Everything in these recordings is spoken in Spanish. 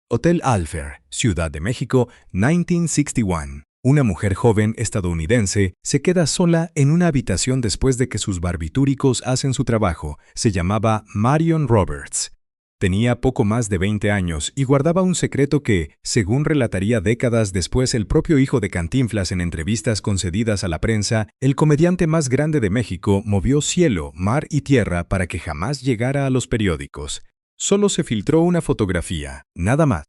Hotel Alfer, Ciudad de México, 1961. Una mujer joven estadounidense se queda sola en una habitación después de que sus barbitúricos hacen su trabajo. Se llamaba Marion Roberts. Tenía poco más de 20 años y guardaba un secreto que, según relataría décadas después el propio hijo de Cantinflas en entrevistas concedidas a la prensa, el comediante más grande de México movió cielo, mar y tierra para que jamás llegara a los periódicos. Solo se filtró una fotografía, nada más.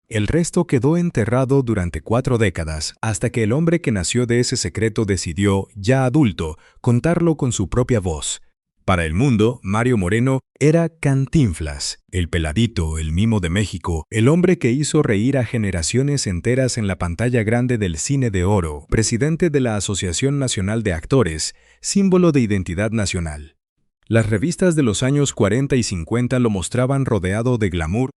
El resto quedó enterrado durante 4 décadas, hasta que el hombre que nació de ese secreto decidió, ya adulto, contarlo con su propia voz. Para el mundo, Mario Moreno era Cantinflas, el peladito, el mimo de México, el hombre que hizo reír a generaciones enteras en la pantalla grande del cine de oro, presidente de la Asociación Nacional de Actores, símbolo de identidad nacional. Las revistas de los años 40 y 50 lo mostraban rodeado de glamour,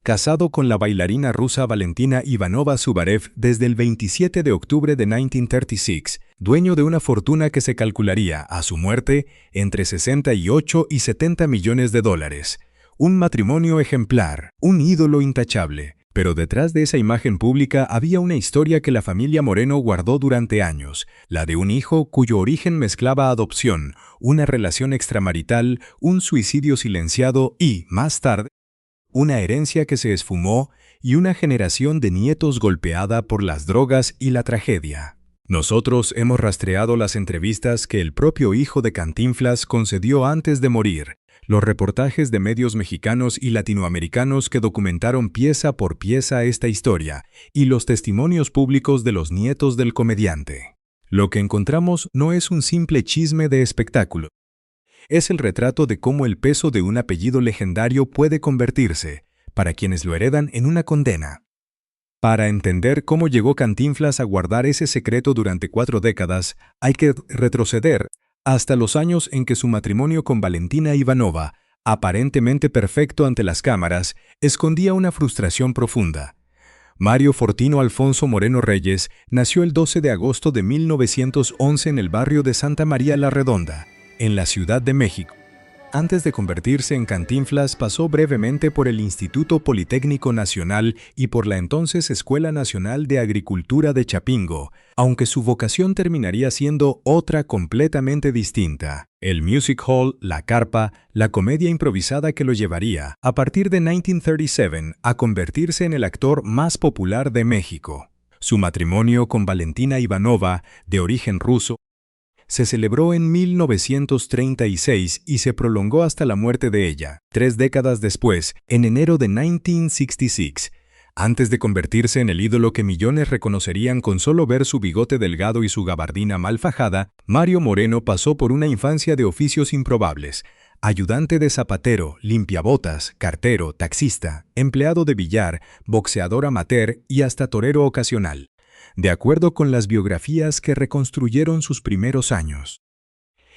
casado con la bailarina rusa Valentina Ivanova Zubarev desde el 27 de octubre de 1936, dueño de una fortuna que se calcularía, a su muerte, entre 68 y 70 millones de dólares. Un matrimonio ejemplar, un ídolo intachable. Pero detrás de esa imagen pública había una historia que la familia Moreno guardó durante años, la de un hijo cuyo origen mezclaba adopción, una relación extramarital, un suicidio silenciado y, más tarde, una herencia que se esfumó y una generación de nietos golpeada por las drogas y la tragedia. Nosotros hemos rastreado las entrevistas que el propio hijo de Cantinflas concedió antes de morir, los reportajes de medios mexicanos y latinoamericanos que documentaron pieza por pieza esta historia, y los testimonios públicos de los nietos del comediante. Lo que encontramos no es un simple chisme de espectáculo. Es el retrato de cómo el peso de un apellido legendario puede convertirse, para quienes lo heredan, en una condena. Para entender cómo llegó Cantinflas a guardar ese secreto durante 4 décadas, hay que retroceder hasta los años en que su matrimonio con Valentina Ivanova, aparentemente perfecto ante las cámaras, escondía una frustración profunda. Mario Fortino Alfonso Moreno Reyes nació el 12 de agosto de 1911 en el barrio de Santa María la Redonda, en la Ciudad de México. Antes de convertirse en Cantinflas, pasó brevemente por el Instituto Politécnico Nacional y por la entonces Escuela Nacional de Agricultura de Chapingo, aunque su vocación terminaría siendo otra completamente distinta: el music hall, la carpa, la comedia improvisada que lo llevaría, a partir de 1937, a convertirse en el actor más popular de México. Su matrimonio con Valentina Ivanova, de origen ruso, se celebró en 1936 y se prolongó hasta la muerte de ella, 3 décadas después, en enero de 1966. Antes de convertirse en el ídolo que millones reconocerían con solo ver su bigote delgado y su gabardina mal fajada, Mario Moreno pasó por una infancia de oficios improbables: ayudante de zapatero, limpiabotas, cartero, taxista, empleado de billar, boxeador amateur y hasta torero ocasional, de acuerdo con las biografías que reconstruyeron sus primeros años.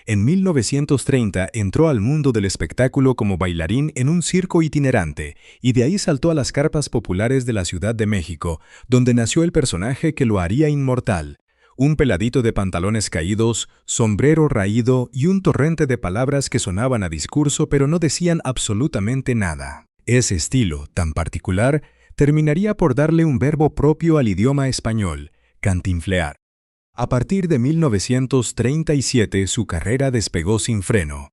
En 1930 entró al mundo del espectáculo como bailarín en un circo itinerante y de ahí saltó a las carpas populares de la Ciudad de México, donde nació el personaje que lo haría inmortal: un peladito de pantalones caídos, sombrero raído y un torrente de palabras que sonaban a discurso pero no decían absolutamente nada. Ese estilo tan particular terminaría por darle un verbo propio al idioma español: cantinflear. A partir de 1937 su carrera despegó sin freno.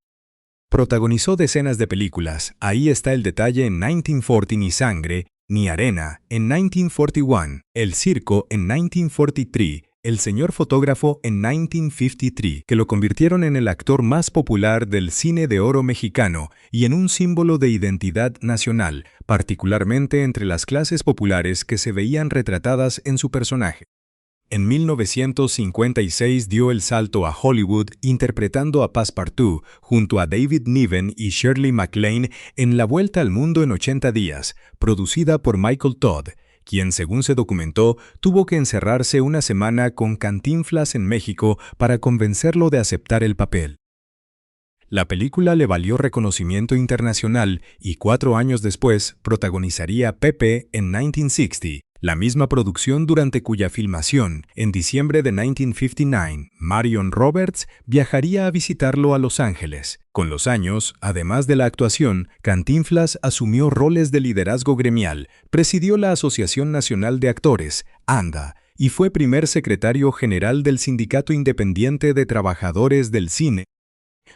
Protagonizó decenas de películas. Ahí está el detalle en 1940, Ni sangre, ni arena en 1941, El circo en 1943, El señor fotógrafo en 1953, que lo convirtieron en el actor más popular del cine de oro mexicano y en un símbolo de identidad nacional, particularmente entre las clases populares que se veían retratadas en su personaje. En 1956 dio el salto a Hollywood interpretando a Passepartout junto a David Niven y Shirley MacLaine en La Vuelta al Mundo en 80 días, producida por Michael Todd, quien, según se documentó, tuvo que encerrarse una semana con Cantinflas en México para convencerlo de aceptar el papel. La película le valió reconocimiento internacional y 4 años después protagonizaría Pepe en 1960, La misma producción durante cuya filmación, en diciembre de 1959, Marion Roberts viajaría a visitarlo a Los Ángeles. Con los años, además de la actuación, Cantinflas asumió roles de liderazgo gremial, presidió la Asociación Nacional de Actores, ANDA, y fue primer secretario general del Sindicato Independiente de Trabajadores del Cine,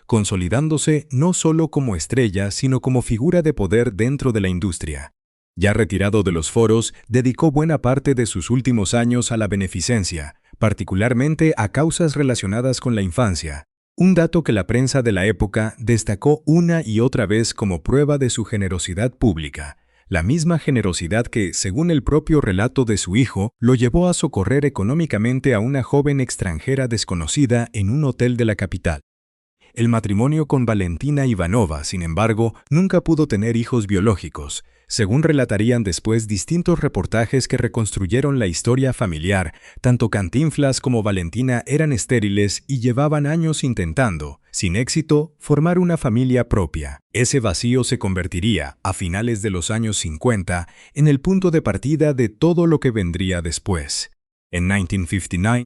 consolidándose no solo como estrella, sino como figura de poder dentro de la industria. Ya retirado de los foros, dedicó buena parte de sus últimos años a la beneficencia, particularmente a causas relacionadas con la infancia, un dato que la prensa de la época destacó una y otra vez como prueba de su generosidad pública, la misma generosidad que, según el propio relato de su hijo, lo llevó a socorrer económicamente a una joven extranjera desconocida en un hotel de la capital. El matrimonio con Valentina Ivanova, sin embargo, nunca pudo tener hijos biológicos. Según relatarían después distintos reportajes que reconstruyeron la historia familiar, tanto Cantinflas como Valentina eran estériles y llevaban años intentando, sin éxito, formar una familia propia. Ese vacío se convertiría, a finales de los años 50, en el punto de partida de todo lo que vendría después. En 1959,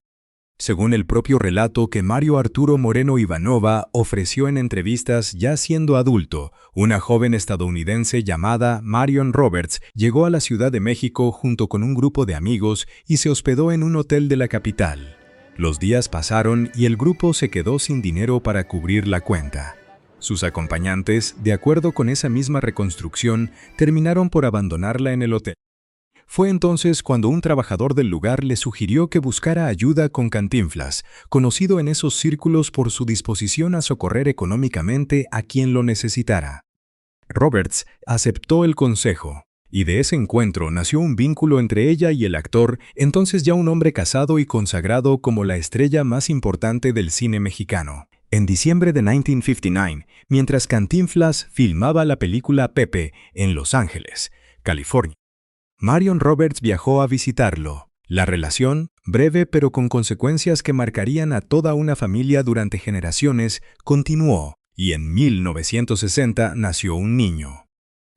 según el propio relato que Mario Arturo Moreno Ivanova ofreció en entrevistas ya siendo adulto, una joven estadounidense llamada Marion Roberts llegó a la Ciudad de México junto con un grupo de amigos y se hospedó en un hotel de la capital. Los días pasaron y el grupo se quedó sin dinero para cubrir la cuenta. Sus acompañantes, de acuerdo con esa misma reconstrucción, terminaron por abandonarla en el hotel. Fue entonces cuando un trabajador del lugar le sugirió que buscara ayuda con Cantinflas, conocido en esos círculos por su disposición a socorrer económicamente a quien lo necesitara. Roberts aceptó el consejo, y de ese encuentro nació un vínculo entre ella y el actor, entonces ya un hombre casado y consagrado como la estrella más importante del cine mexicano. En diciembre de 1959, mientras Cantinflas filmaba la película Pepe en Los Ángeles, California, Marion Roberts viajó a visitarlo. La relación, breve pero con consecuencias que marcarían a toda una familia durante generaciones, continuó, y en 1960 nació un niño.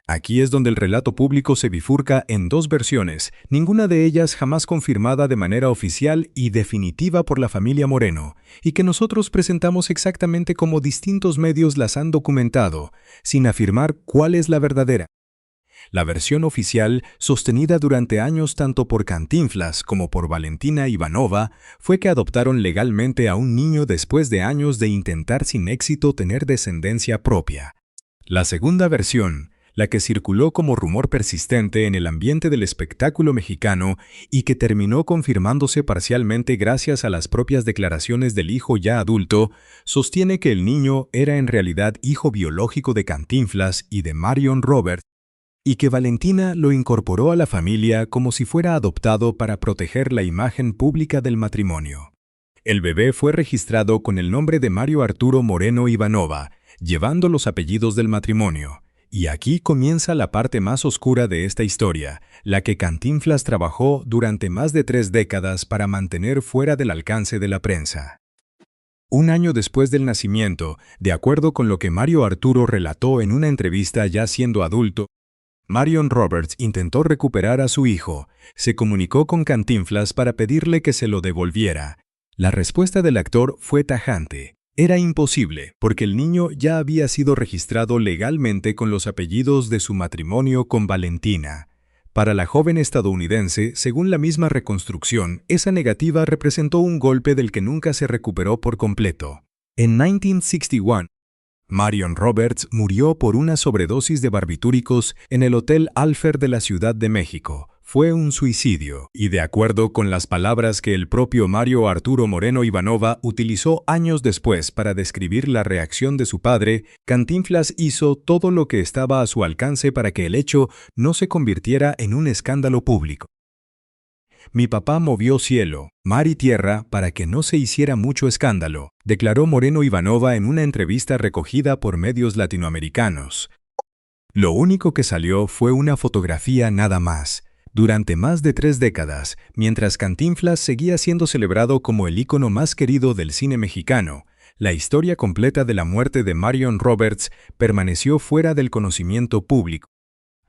Aquí es donde el relato público se bifurca en dos versiones, ninguna de ellas jamás confirmada de manera oficial y definitiva por la familia Moreno, y que nosotros presentamos exactamente como distintos medios las han documentado, sin afirmar cuál es la verdadera. La versión oficial, sostenida durante años tanto por Cantinflas como por Valentina Ivanova, fue que adoptaron legalmente a un niño después de años de intentar sin éxito tener descendencia propia. La segunda versión, la que circuló como rumor persistente en el ambiente del espectáculo mexicano y que terminó confirmándose parcialmente gracias a las propias declaraciones del hijo ya adulto, sostiene que el niño era en realidad hijo biológico de Cantinflas y de Marion Roberts, y que Valentina lo incorporó a la familia como si fuera adoptado para proteger la imagen pública del matrimonio. El bebé fue registrado con el nombre de Mario Arturo Moreno Ivanova, llevando los apellidos del matrimonio. Y aquí comienza la parte más oscura de esta historia, la que Cantinflas trabajó durante más de 3 décadas para mantener fuera del alcance de la prensa. Un año después del nacimiento, de acuerdo con lo que Mario Arturo relató en una entrevista ya siendo adulto, Marion Roberts intentó recuperar a su hijo. Se comunicó con Cantinflas para pedirle que se lo devolviera. La respuesta del actor fue tajante. Era imposible, porque el niño ya había sido registrado legalmente con los apellidos de su matrimonio con Valentina. Para la joven estadounidense, según la misma reconstrucción, esa negativa representó un golpe del que nunca se recuperó por completo. En 1961, Marion Roberts murió por una sobredosis de barbitúricos en el Hotel Alfer de la Ciudad de México. Fue un suicidio, y de acuerdo con las palabras que el propio Mario Arturo Moreno Ivanova utilizó años después para describir la reacción de su padre, Cantinflas hizo todo lo que estaba a su alcance para que el hecho no se convirtiera en un escándalo público. Mi papá movió cielo, mar y tierra para que no se hiciera mucho escándalo, declaró Moreno Ivanova en una entrevista recogida por medios latinoamericanos. Lo único que salió fue una fotografía nada más. Durante más de 3 décadas, mientras Cantinflas seguía siendo celebrado como el ícono más querido del cine mexicano, la historia completa de la muerte de Marion Roberts permaneció fuera del conocimiento público.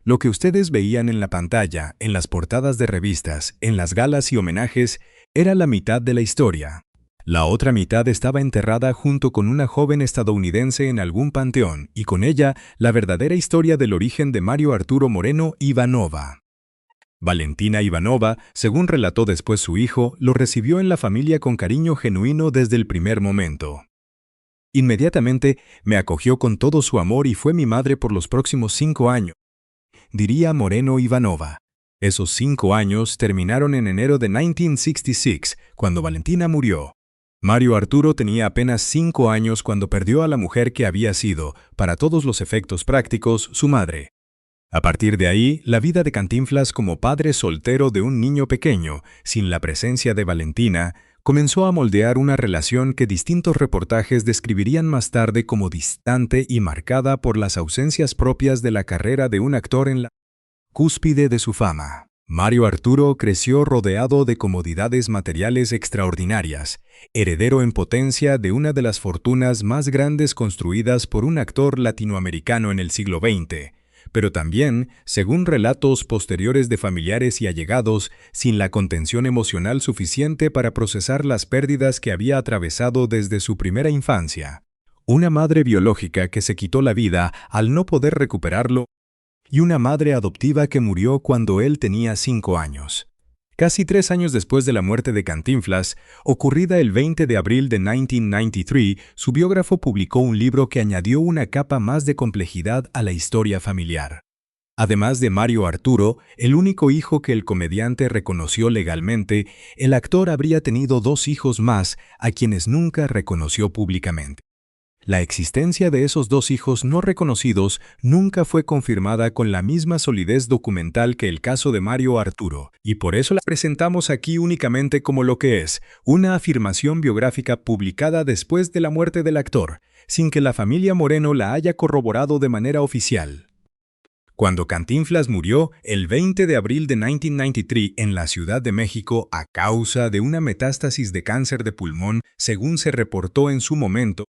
Lo que ustedes veían en la pantalla, en las portadas de revistas, en las galas y homenajes, era la mitad de la historia. La otra mitad estaba enterrada junto con una joven estadounidense en algún panteón, y con ella la verdadera historia del origen de Mario Arturo Moreno Ivanova. Valentina Ivanova, según relató después su hijo, lo recibió en la familia con cariño genuino desde el primer momento. Inmediatamente me acogió con todo su amor y fue mi madre por los próximos 5 años, diría Moreno Ivanova. Esos 5 años terminaron en enero de 1966, cuando Valentina murió. Mario Arturo tenía apenas 5 años cuando perdió a la mujer que había sido, para todos los efectos prácticos, su madre. A partir de ahí, la vida de Cantinflas como padre soltero de un niño pequeño, sin la presencia de Valentina, comenzó a moldear una relación que distintos reportajes describirían más tarde como distante y marcada por las ausencias propias de la carrera de un actor en la cúspide de su fama. Mario Arturo creció rodeado de comodidades materiales extraordinarias, heredero en potencia de una de las fortunas más grandes construidas por un actor latinoamericano en el siglo XX, pero también, según relatos posteriores de familiares y allegados, sin la contención emocional suficiente para procesar las pérdidas que había atravesado desde su primera infancia. Una madre biológica que se quitó la vida al no poder recuperarlo, y una madre adoptiva que murió cuando él tenía 5 años. Casi 3 años después de la muerte de Cantinflas, ocurrida el 20 de abril de 1993, su biógrafo publicó un libro que añadió una capa más de complejidad a la historia familiar. Además de Mario Arturo, el único hijo que el comediante reconoció legalmente, el actor habría tenido 2 hijos más a quienes nunca reconoció públicamente. La existencia de esos 2 hijos no reconocidos nunca fue confirmada con la misma solidez documental que el caso de Mario Arturo, y por eso la presentamos aquí únicamente como lo que es, una afirmación biográfica publicada después de la muerte del actor, sin que la familia Moreno la haya corroborado de manera oficial. Cuando Cantinflas murió el 20 de abril de 1993 en la Ciudad de México a causa de una metástasis de cáncer de pulmón, según se reportó en su momento,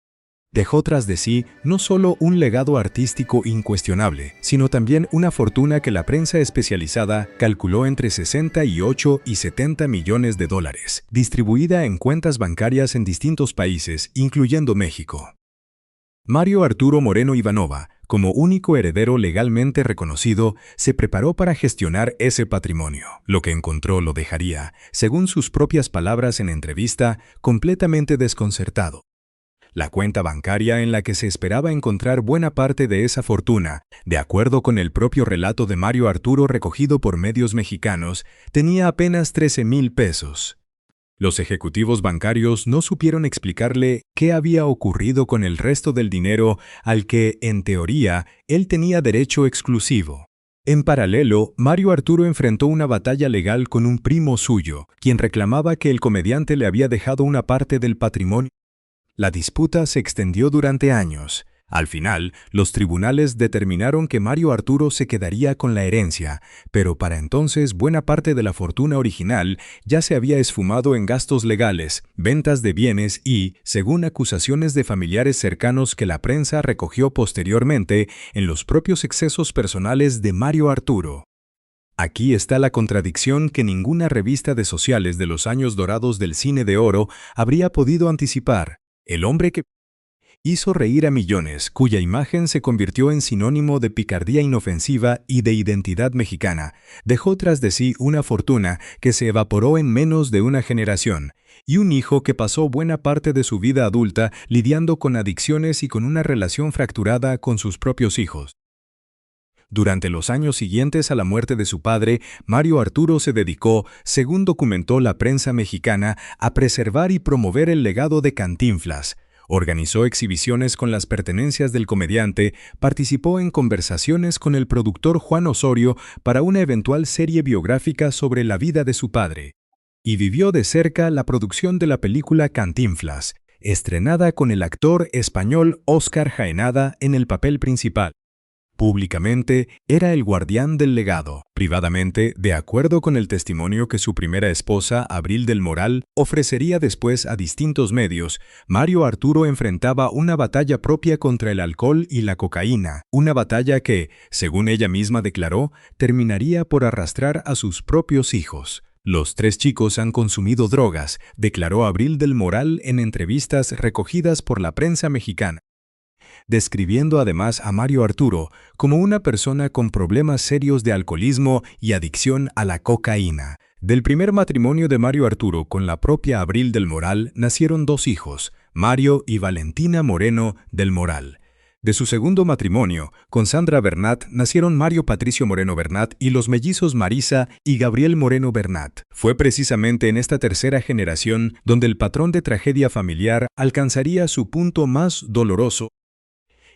dejó tras de sí no solo un legado artístico incuestionable, sino también una fortuna que la prensa especializada calculó entre 68 y 70 millones de dólares, distribuida en cuentas bancarias en distintos países, incluyendo México. Mario Arturo Moreno Ivanova, como único heredero legalmente reconocido, se preparó para gestionar ese patrimonio. Lo que encontró lo dejaría, según sus propias palabras en entrevista, completamente desconcertado. La cuenta bancaria en la que se esperaba encontrar buena parte de esa fortuna, de acuerdo con el propio relato de Mario Arturo recogido por medios mexicanos, tenía apenas 13,000 pesos. Los ejecutivos bancarios no supieron explicarle qué había ocurrido con el resto del dinero al que, en teoría, él tenía derecho exclusivo. En paralelo, Mario Arturo enfrentó una batalla legal con un primo suyo, quien reclamaba que el comediante le había dejado una parte del patrimonio. La disputa se extendió durante años. Al final, los tribunales determinaron que Mario Arturo se quedaría con la herencia, pero para entonces buena parte de la fortuna original ya se había esfumado en gastos legales, ventas de bienes y, según acusaciones de familiares cercanos que la prensa recogió posteriormente, en los propios excesos personales de Mario Arturo. Aquí está la contradicción que ninguna revista de sociales de los años dorados del cine de oro habría podido anticipar. El hombre que hizo reír a millones, cuya imagen se convirtió en sinónimo de picardía inofensiva y de identidad mexicana, dejó tras de sí una fortuna que se evaporó en menos de una generación, y un hijo que pasó buena parte de su vida adulta lidiando con adicciones y con una relación fracturada con sus propios hijos. Durante los años siguientes a la muerte de su padre, Mario Arturo se dedicó, según documentó la prensa mexicana, a preservar y promover el legado de Cantinflas. Organizó exhibiciones con las pertenencias del comediante, participó en conversaciones con el productor Juan Osorio para una eventual serie biográfica sobre la vida de su padre, y vivió de cerca la producción de la película Cantinflas, estrenada con el actor español Óscar Jaenada en el papel principal. Públicamente, era el guardián del legado. Privadamente, de acuerdo con el testimonio que su primera esposa, Abril del Moral, ofrecería después a distintos medios, Mario Arturo enfrentaba una batalla propia contra el alcohol y la cocaína, una batalla que, según ella misma declaró, terminaría por arrastrar a sus propios hijos. Los 3 chicos han consumido drogas, declaró Abril del Moral en entrevistas recogidas por la prensa mexicana, describiendo además a Mario Arturo como una persona con problemas serios de alcoholismo y adicción a la cocaína. Del primer matrimonio de Mario Arturo con la propia Abril del Moral nacieron 2 hijos, Mario y Valentina Moreno del Moral. De su segundo matrimonio, con Sandra Bernat, nacieron Mario Patricio Moreno Bernat y los mellizos Marisa y Gabriel Moreno Bernat. Fue precisamente en esta tercera generación donde el patrón de tragedia familiar alcanzaría su punto más doloroso,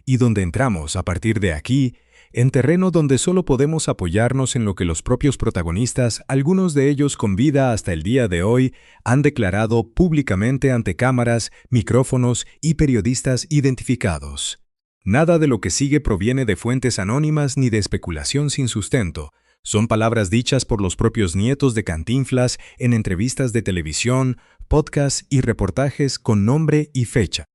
y donde entramos, a partir de aquí, en terreno donde solo podemos apoyarnos en lo que los propios protagonistas, algunos de ellos con vida hasta el día de hoy, han declarado públicamente ante cámaras, micrófonos y periodistas identificados. Nada de lo que sigue proviene de fuentes anónimas ni de especulación sin sustento. Son palabras dichas por los propios nietos de Cantinflas en entrevistas de televisión, podcasts y reportajes con nombre y fecha.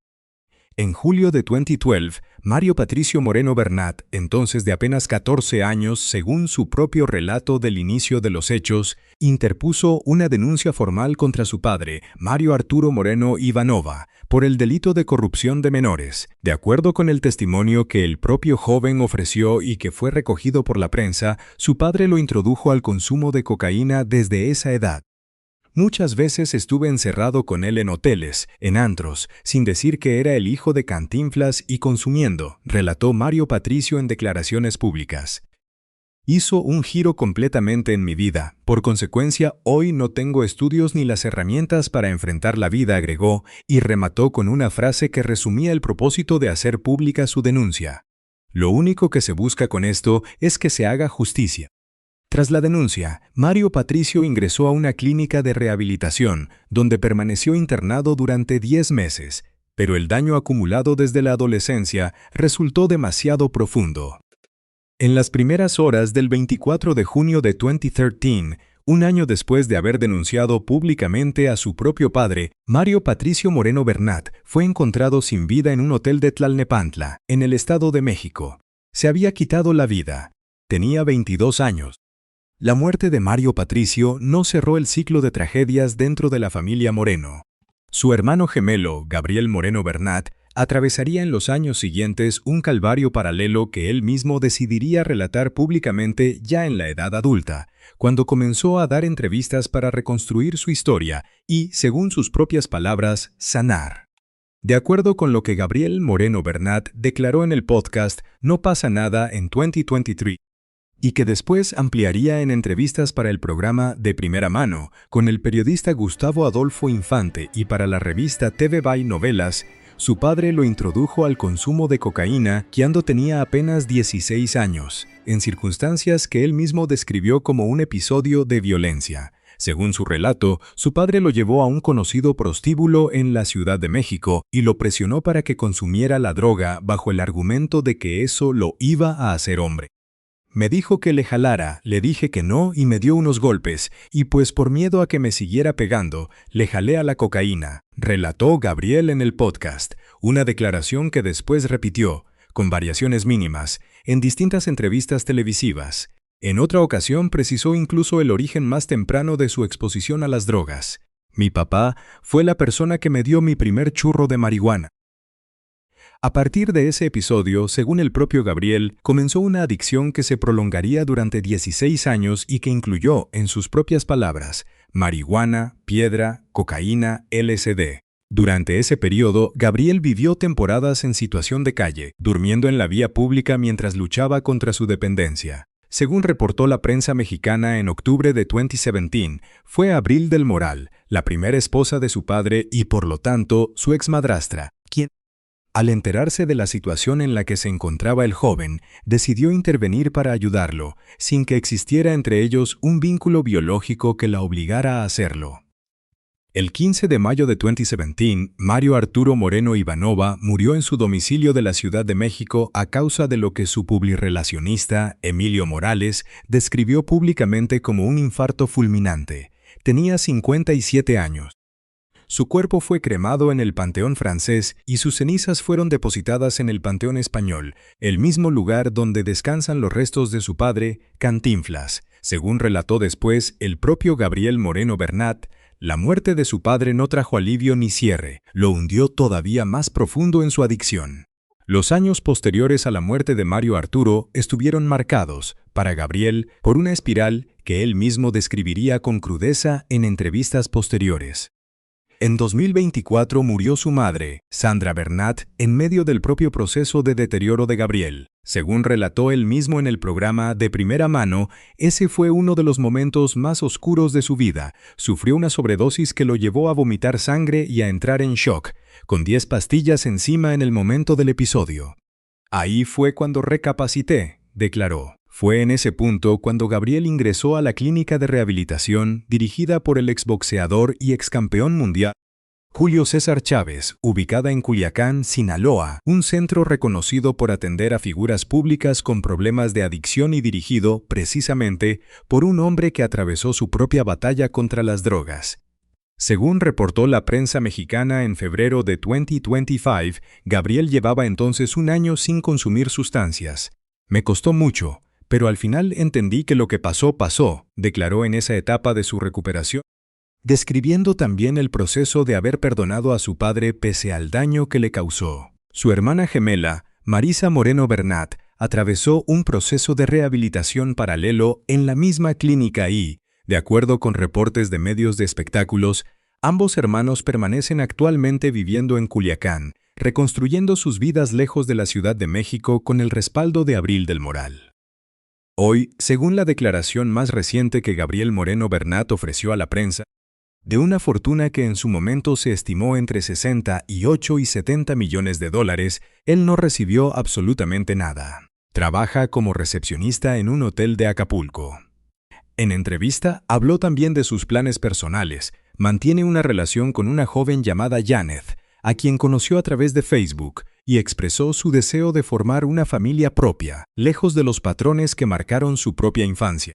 En julio de 2012, Mario Patricio Moreno Bernat, entonces de apenas 14 años, según su propio relato del inicio de los hechos, interpuso una denuncia formal contra su padre, Mario Arturo Moreno Ivanova, por el delito de corrupción de menores. De acuerdo con el testimonio que el propio joven ofreció y que fue recogido por la prensa, su padre lo introdujo al consumo de cocaína desde esa edad. Muchas veces estuve encerrado con él en hoteles, en antros, sin decir que era el hijo de Cantinflas y consumiendo, relató Mario Patricio en declaraciones públicas. Hizo un giro completamente en mi vida. Por consecuencia, hoy no tengo estudios ni las herramientas para enfrentar la vida, agregó, y remató con una frase que resumía el propósito de hacer pública su denuncia. Lo único que se busca con esto es que se haga justicia. Tras la denuncia, Mario Patricio ingresó a una clínica de rehabilitación, donde permaneció internado durante 10 meses, pero el daño acumulado desde la adolescencia resultó demasiado profundo. En las primeras horas del 24 de junio de 2013, un año después de haber denunciado públicamente a su propio padre, Mario Patricio Moreno Bernat fue encontrado sin vida en un hotel de Tlalnepantla, en el Estado de México. Se había quitado la vida. Tenía 22 años. La muerte de Mario Patricio no cerró el ciclo de tragedias dentro de la familia Moreno. Su hermano gemelo, Gabriel Moreno Bernat, atravesaría en los años siguientes un calvario paralelo que él mismo decidiría relatar públicamente ya en la edad adulta, cuando comenzó a dar entrevistas para reconstruir su historia y, según sus propias palabras, sanar. De acuerdo con lo que Gabriel Moreno Bernat declaró en el podcast No pasa nada en 2023, y que después ampliaría en entrevistas para el programa De Primera Mano con el periodista Gustavo Adolfo Infante y para la revista TV by Novelas, su padre lo introdujo al consumo de cocaína cuando tenía apenas 16 años, en circunstancias que él mismo describió como un episodio de violencia. Según su relato, su padre lo llevó a un conocido prostíbulo en la Ciudad de México y lo presionó para que consumiera la droga bajo el argumento de que eso lo iba a hacer hombre. Me dijo que le jalara, le dije que no y me dio unos golpes, y pues por miedo a que me siguiera pegando, le jalé a la cocaína, relató Gabriel en el podcast, una declaración que después repitió, con variaciones mínimas, en distintas entrevistas televisivas. En otra ocasión precisó incluso el origen más temprano de su exposición a las drogas. Mi papá fue la persona que me dio mi primer churro de marihuana. A partir de ese episodio, según el propio Gabriel, comenzó una adicción que se prolongaría durante 16 años y que incluyó, en sus propias palabras, marihuana, piedra, cocaína, LSD. Durante ese periodo, Gabriel vivió temporadas en situación de calle, durmiendo en la vía pública mientras luchaba contra su dependencia. Según reportó la prensa mexicana en octubre de 2017, fue Abril del Moral, la primera esposa de su padre y, por lo tanto, su exmadrastra, quien, al enterarse de la situación en la que se encontraba el joven, decidió intervenir para ayudarlo, sin que existiera entre ellos un vínculo biológico que la obligara a hacerlo. El 15 de mayo de 2017, Mario Arturo Moreno Ivanova murió en su domicilio de la Ciudad de México a causa de lo que su publirelacionista, Emilio Morales, describió públicamente como un infarto fulminante. Tenía 57 años. Su cuerpo fue cremado en el Panteón francés y sus cenizas fueron depositadas en el Panteón español, el mismo lugar donde descansan los restos de su padre, Cantinflas. Según relató después el propio Gabriel Moreno Bernat, la muerte de su padre no trajo alivio ni cierre, lo hundió todavía más profundo en su adicción. Los años posteriores a la muerte de Mario Arturo estuvieron marcados, para Gabriel, por una espiral que él mismo describiría con crudeza en entrevistas posteriores. En 2024 murió su madre, Sandra Bernat, en medio del propio proceso de deterioro de Gabriel. Según relató él mismo en el programa De Primera Mano, ese fue uno de los momentos más oscuros de su vida. Sufrió una sobredosis que lo llevó a vomitar sangre y a entrar en shock, con 10 pastillas encima en el momento del episodio. Ahí fue cuando recapacité, declaró. Fue en ese punto cuando Gabriel ingresó a la clínica de rehabilitación dirigida por el exboxeador y excampeón mundial Julio César Chávez, ubicada en Culiacán, Sinaloa, un centro reconocido por atender a figuras públicas con problemas de adicción y dirigido, precisamente, por un hombre que atravesó su propia batalla contra las drogas. Según reportó la prensa mexicana en febrero de 2025, Gabriel llevaba entonces un año sin consumir sustancias. Me costó mucho, pero al final entendí que lo que pasó, pasó, declaró en esa etapa de su recuperación, describiendo también el proceso de haber perdonado a su padre pese al daño que le causó. Su hermana gemela, Marisa Moreno Bernat, atravesó un proceso de rehabilitación paralelo en la misma clínica y, de acuerdo con reportes de medios de espectáculos, ambos hermanos permanecen actualmente viviendo en Culiacán, reconstruyendo sus vidas lejos de la Ciudad de México con el respaldo de Abril del Moral. Hoy, según la declaración más reciente que Gabriel Moreno Bernat ofreció a la prensa, de una fortuna que en su momento se estimó entre 68 y 70 millones de dólares, él no recibió absolutamente nada. Trabaja como recepcionista en un hotel de Acapulco. En entrevista, habló también de sus planes personales. Mantiene una relación con una joven llamada Janet, a quien conoció a través de Facebook, y expresó su deseo de formar una familia propia, lejos de los patrones que marcaron su propia infancia.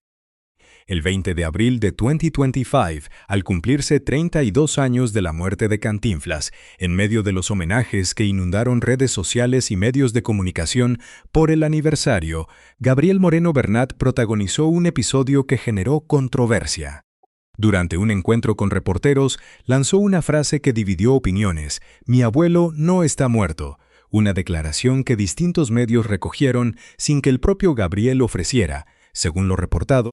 El 20 de abril de 2025, al cumplirse 32 años de la muerte de Cantinflas, en medio de los homenajes que inundaron redes sociales y medios de comunicación por el aniversario, Gabriel Moreno Bernat protagonizó un episodio que generó controversia. Durante un encuentro con reporteros, lanzó una frase que dividió opiniones: «Mi abuelo no está muerto», una declaración que distintos medios recogieron sin que el propio Gabriel ofreciera, según lo reportado,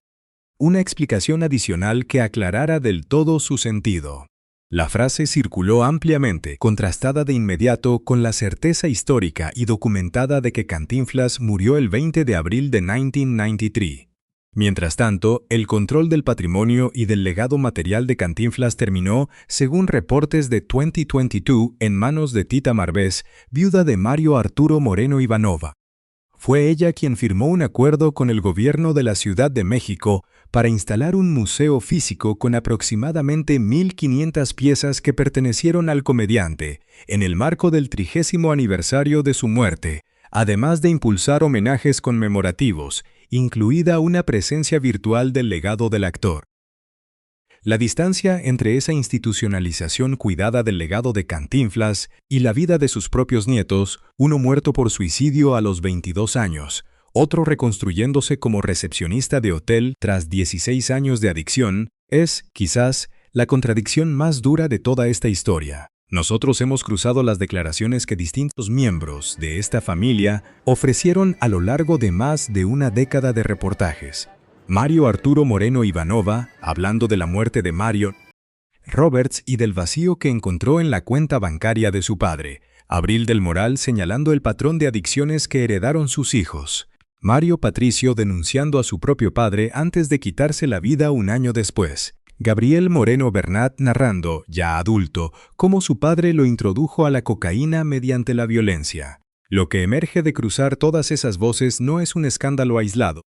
una explicación adicional que aclarara del todo su sentido. La frase circuló ampliamente, contrastada de inmediato con la certeza histórica y documentada de que Cantinflas murió el 20 de abril de 1993. Mientras tanto, el control del patrimonio y del legado material de Cantinflas terminó, según reportes de 2022, en manos de Tita Marbés, viuda de Mario Arturo Moreno Ivanova. Fue ella quien firmó un acuerdo con el gobierno de la Ciudad de México para instalar un museo físico con aproximadamente 1.500 piezas que pertenecieron al comediante, en el marco del 30º aniversario de su muerte, además de impulsar homenajes conmemorativos, incluida una presencia virtual del legado del actor. La distancia entre esa institucionalización cuidada del legado de Cantinflas y la vida de sus propios nietos, uno muerto por suicidio a los 22 años, otro reconstruyéndose como recepcionista de hotel tras 16 años de adicción, es, quizás, la contradicción más dura de toda esta historia. Nosotros hemos cruzado las declaraciones que distintos miembros de esta familia ofrecieron a lo largo de más de una década de reportajes. Mario Arturo Moreno Ivanova, hablando de la muerte de Mario Roberts y del vacío que encontró en la cuenta bancaria de su padre. Abril del Moral señalando el patrón de adicciones que heredaron sus hijos. Mario Patricio denunciando a su propio padre antes de quitarse la vida un año después. Gabriel Moreno Bernat narrando, ya adulto, cómo su padre lo introdujo a la cocaína mediante la violencia. Lo que emerge de cruzar todas esas voces no es un escándalo aislado,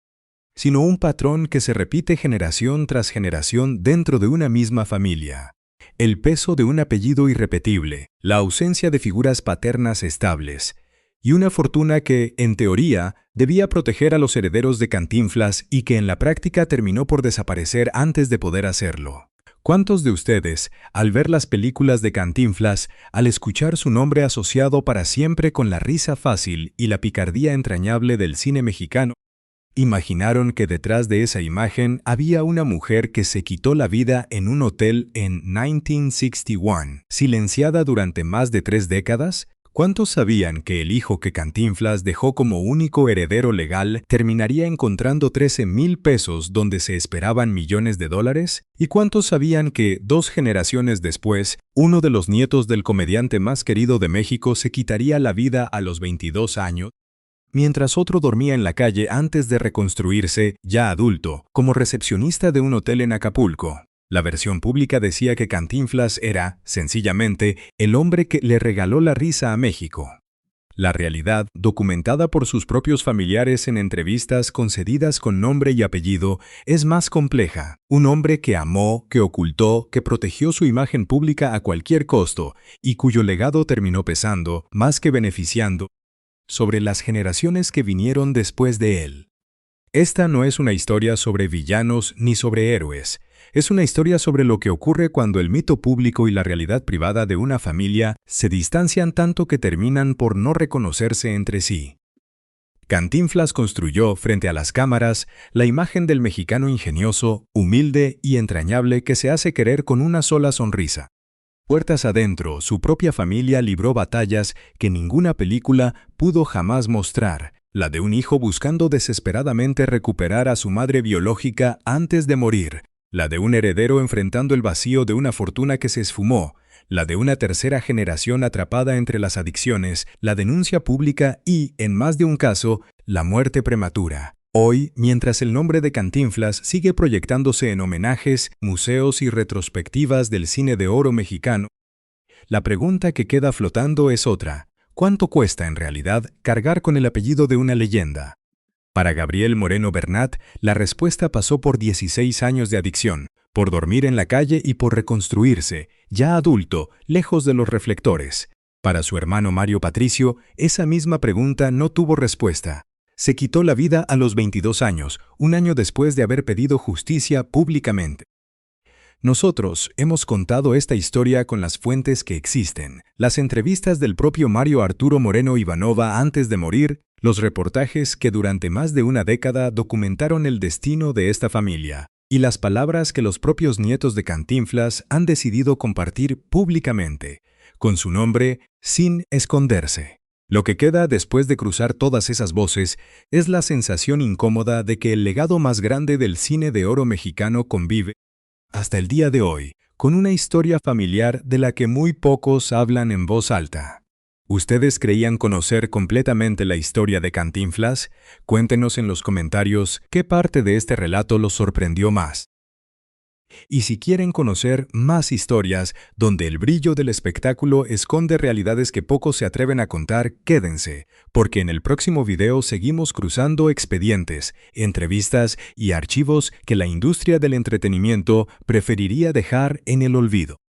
sino un patrón que se repite generación tras generación dentro de una misma familia. El peso de un apellido irrepetible, la ausencia de figuras paternas estables, y una fortuna que, en teoría, debía proteger a los herederos de Cantinflas y que en la práctica terminó por desaparecer antes de poder hacerlo. ¿Cuántos de ustedes, al ver las películas de Cantinflas, al escuchar su nombre asociado para siempre con la risa fácil y la picardía entrañable del cine mexicano, imaginaron que detrás de esa imagen había una mujer que se quitó la vida en un hotel en 1961, silenciada durante más de 3 décadas? ¿Cuántos sabían que el hijo que Cantinflas dejó como único heredero legal terminaría encontrando 13,000 pesos donde se esperaban millones de dólares? ¿Y cuántos sabían que 2 generaciones después, uno de los nietos del comediante más querido de México se quitaría la vida a los 22 años? Mientras otro dormía en la calle antes de reconstruirse, ya adulto, como recepcionista de un hotel en Acapulco. La versión pública decía que Cantinflas era, sencillamente, el hombre que le regaló la risa a México. La realidad, documentada por sus propios familiares en entrevistas concedidas con nombre y apellido, es más compleja. Un hombre que amó, que ocultó, que protegió su imagen pública a cualquier costo y cuyo legado terminó pesando, más que beneficiando, sobre las generaciones que vinieron después de él. Esta no es una historia sobre villanos ni sobre héroes. Es una historia sobre lo que ocurre cuando el mito público y la realidad privada de una familia se distancian tanto que terminan por no reconocerse entre sí. Cantinflas construyó, frente a las cámaras, la imagen del mexicano ingenioso, humilde y entrañable que se hace querer con una sola sonrisa. Puertas adentro, su propia familia libró batallas que ninguna película pudo jamás mostrar. La de un hijo buscando desesperadamente recuperar a su madre biológica antes de morir. La de un heredero enfrentando el vacío de una fortuna que se esfumó, la de una tercera generación atrapada entre las adicciones, la denuncia pública y, en más de un caso, la muerte prematura. Hoy, mientras el nombre de Cantinflas sigue proyectándose en homenajes, museos y retrospectivas del cine de oro mexicano, la pregunta que queda flotando es otra: ¿cuánto cuesta en realidad cargar con el apellido de una leyenda? Para Gabriel Moreno Bernat, la respuesta pasó por 16 años de adicción, por dormir en la calle y por reconstruirse, ya adulto, lejos de los reflectores. Para su hermano Mario Patricio, esa misma pregunta no tuvo respuesta. Se quitó la vida a los 22 años, un año después de haber pedido justicia públicamente. Nosotros hemos contado esta historia con las fuentes que existen, las entrevistas del propio Mario Arturo Moreno Ivanova antes de morir, los reportajes que durante más de una década documentaron el destino de esta familia, y las palabras que los propios nietos de Cantinflas han decidido compartir públicamente, con su nombre, sin esconderse. Lo que queda después de cruzar todas esas voces es la sensación incómoda de que el legado más grande del cine de oro mexicano convive, hasta el día de hoy, con una historia familiar de la que muy pocos hablan en voz alta. ¿Ustedes creían conocer completamente la historia de Cantinflas? Cuéntenos en los comentarios qué parte de este relato los sorprendió más. Y si quieren conocer más historias donde el brillo del espectáculo esconde realidades que pocos se atreven a contar, quédense, porque en el próximo video seguimos cruzando expedientes, entrevistas y archivos que la industria del entretenimiento preferiría dejar en el olvido.